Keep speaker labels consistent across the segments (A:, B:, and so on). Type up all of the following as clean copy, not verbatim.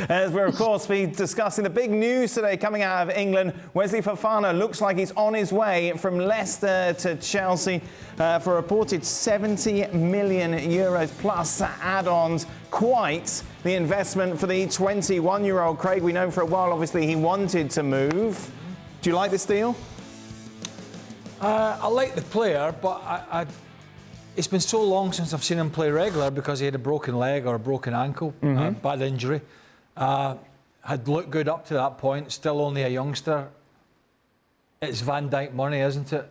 A: As we're, of course, be discussing the big news today coming out of England. Wesley Fofana looks like he's on his way from Leicester to Chelsea for a reported €70 million plus add-ons. Quite the investment for the 21-year-old. Craig, we know for a while, obviously, he wanted to move. Do you like this deal?
B: I like the player, but it's been so long since I've seen him play regular because he had a broken leg or a broken ankle, bad injury. Had looked good up to that point, still only a youngster. It's Van Dijk money, isn't it?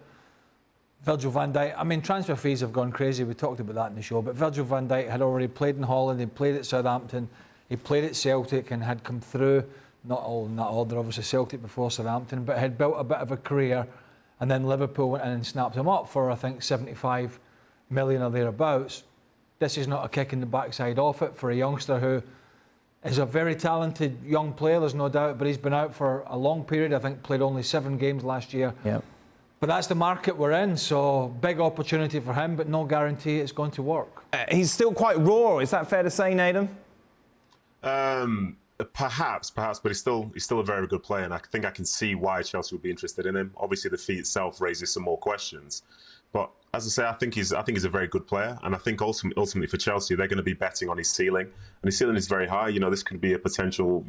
B: Virgil van Dijk, I mean, transfer fees have gone crazy. We talked about that in the show, but Virgil van Dijk had already played in Holland, he played at Southampton, he played at Celtic and had come through, not all in that order, obviously Celtic before Southampton, but had built a bit of a career, and then Liverpool went in and snapped him up for, I think, 75 million or thereabouts. This is not a kick in the backside off it for a youngster who is a very talented young player, there's no doubt, but he's been out for a long period. I think played only 7 games last year.
A: Yep.
B: But that's the market we're in, so big opportunity for him, but no guarantee it's going to work.
A: He's still quite raw, is that fair to say, Nathan?
C: Perhaps, but he's still a very good player, and I think I can see why Chelsea would be interested in him. Obviously, the fee itself raises some more questions, but as I say, I think he's a very good player, and I think ultimately for Chelsea, they're going to be betting on his ceiling, and his ceiling is very high. You know, this could be a potential,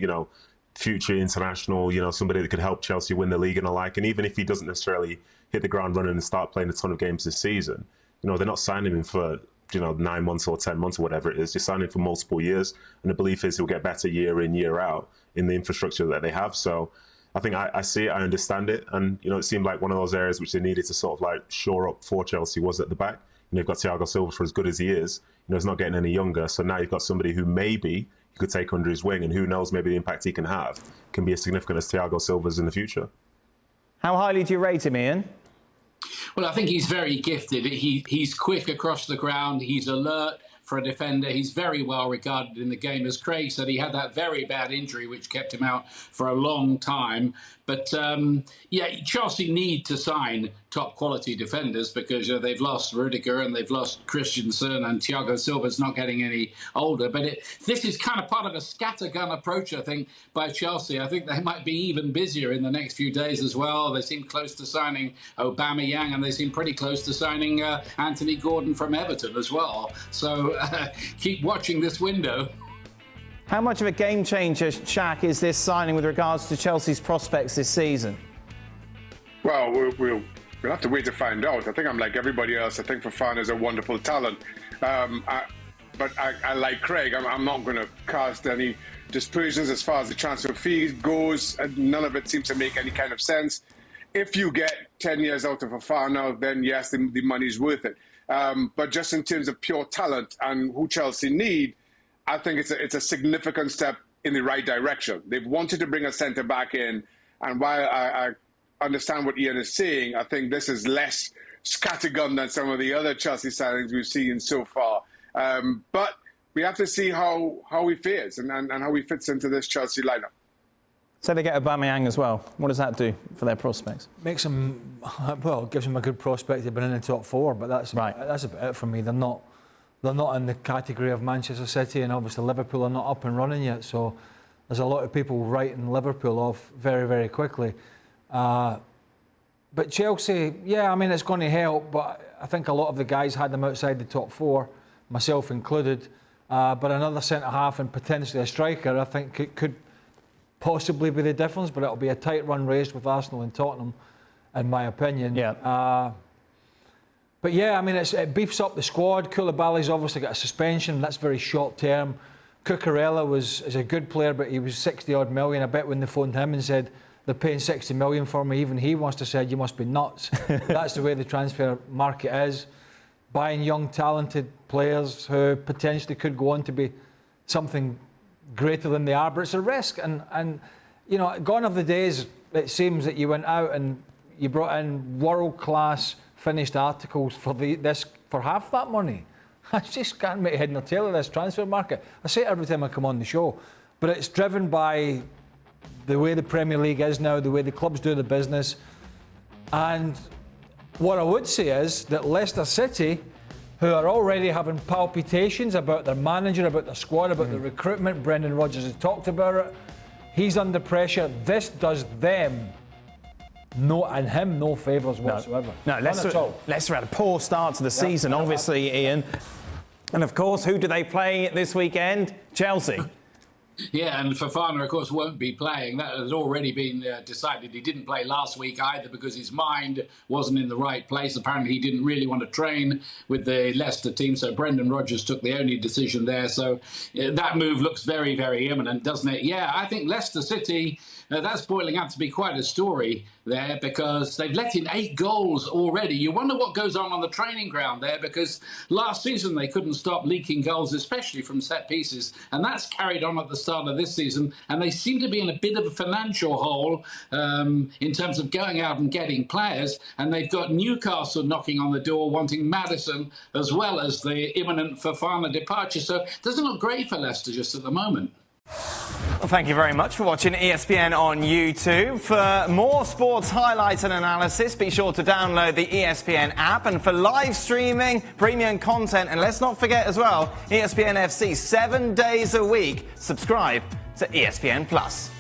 C: future international, somebody that could help Chelsea win the league and the like. And even if he doesn't necessarily hit the ground running and start playing a ton of games this season, they're not signing him for 9 months or 10 months or whatever it is. You're signing for multiple years, and the belief is he'll get better year in, year out in the infrastructure that they have. So I think I see it, I understand it, and it seemed like one of those areas which they needed to sort of like shore up for Chelsea was at the back. You've got Thiago Silva, for as good as he is, he's not getting any younger. So now you've got somebody who maybe you could take under his wing, and who knows, maybe the impact he can have can be as significant as Thiago Silva's in the future.
A: How highly do you rate him, Ian?
D: Well, I think he's very gifted. He's quick across the ground. He's alert for a defender. He's very well regarded in the game. As Craig said, he had that very bad injury which kept him out for a long time. But Chelsea need to sign top quality defenders because they've lost Rudiger and they've lost Christensen, and Thiago Silva's not getting any older. But this is kind of part of a scattergun approach, I think, by Chelsea. I think they might be even busier in the next few days as well. They seem close to signing Aubameyang, and they seem pretty close to signing Anthony Gordon from Everton as well. So keep watching this window.
A: How much of a game changer, Shaq, is this signing with regards to Chelsea's prospects this season?
E: Well, we'll have to wait to find out. I think I'm like everybody else. I think Fofana is a wonderful talent. But I like Craig. I'm not going to cast any dispersions as far as the transfer fee goes. None of it seems to make any kind of sense. If you get 10 years out of Fofana, then yes, the money's worth it. But just in terms of pure talent and who Chelsea need, I think it's a significant step in the right direction. They've wanted to bring a centre-back in, and while I understand what Ian is saying, I think this is less scattergun than some of the other Chelsea signings we've seen so far. But we have to see how he fares and how he fits into this Chelsea lineup.
A: So they get Aubameyang as well. What does that do for their prospects?
B: Makes them, gives them a good prospect. They've been in the top 4, but that's about it for me. They're not in the category of Manchester City, and obviously Liverpool are not up and running yet, so there's a lot of people writing Liverpool off very, very quickly. But Chelsea, it's going to help, but I think a lot of the guys had them outside the top 4, myself included. But another centre-half and potentially a striker, I think it could possibly be the difference, but it'll be a tight run race with Arsenal and Tottenham, in my opinion.
A: Yeah.
B: But it beefs up the squad. Koulibaly's obviously got a suspension. That's very short term. Cucurella is a good player, but he was 60-odd million. I bet when they phoned him and said, they're paying 60 million for me, even he must have said, you must be nuts. That's the way the transfer market is. Buying young, talented players who potentially could go on to be something greater than they are, but it's a risk. And gone are the days, it seems, that you went out and you brought in world-class finished articles for half that money. I just can't make head nor tail of this transfer market. I say it every time I come on the show, but it's driven by the way the Premier League is now, the way the clubs do the business. And what I would say is that Leicester City who are already having palpitations about their manager, about their squad, about the recruitment. Brendan Rodgers has talked about it. He's under pressure. This does them no favours whatsoever.
A: No, Leicester had a poor start to the season, obviously, Ian. And of course, who do they play this weekend? Chelsea.
D: Yeah, and Fofana, of course, won't be playing. That has already been decided. He didn't play last week either because his mind wasn't in the right place. Apparently, he didn't really want to train with the Leicester team, so Brendan Rodgers took the only decision there. So that move looks very, very imminent, doesn't it? Yeah, I think Leicester City, that's boiling out to be quite a story there because they've let in 8 goals already. You wonder what goes on the training ground there because last season they couldn't stop leaking goals, especially from set pieces, and that's carried on at the start of this season, and they seem to be in a bit of a financial hole in terms of going out and getting players, and they've got Newcastle knocking on the door wanting Maddison as well as the imminent Fofana departure, so it doesn't look great for Leicester just at the moment.
A: Well, thank you very much for watching ESPN on YouTube. For more sports highlights and analysis, be sure to download the ESPN app. And for live streaming, premium content, and let's not forget as well, ESPN FC 7 days a week. Subscribe to ESPN Plus.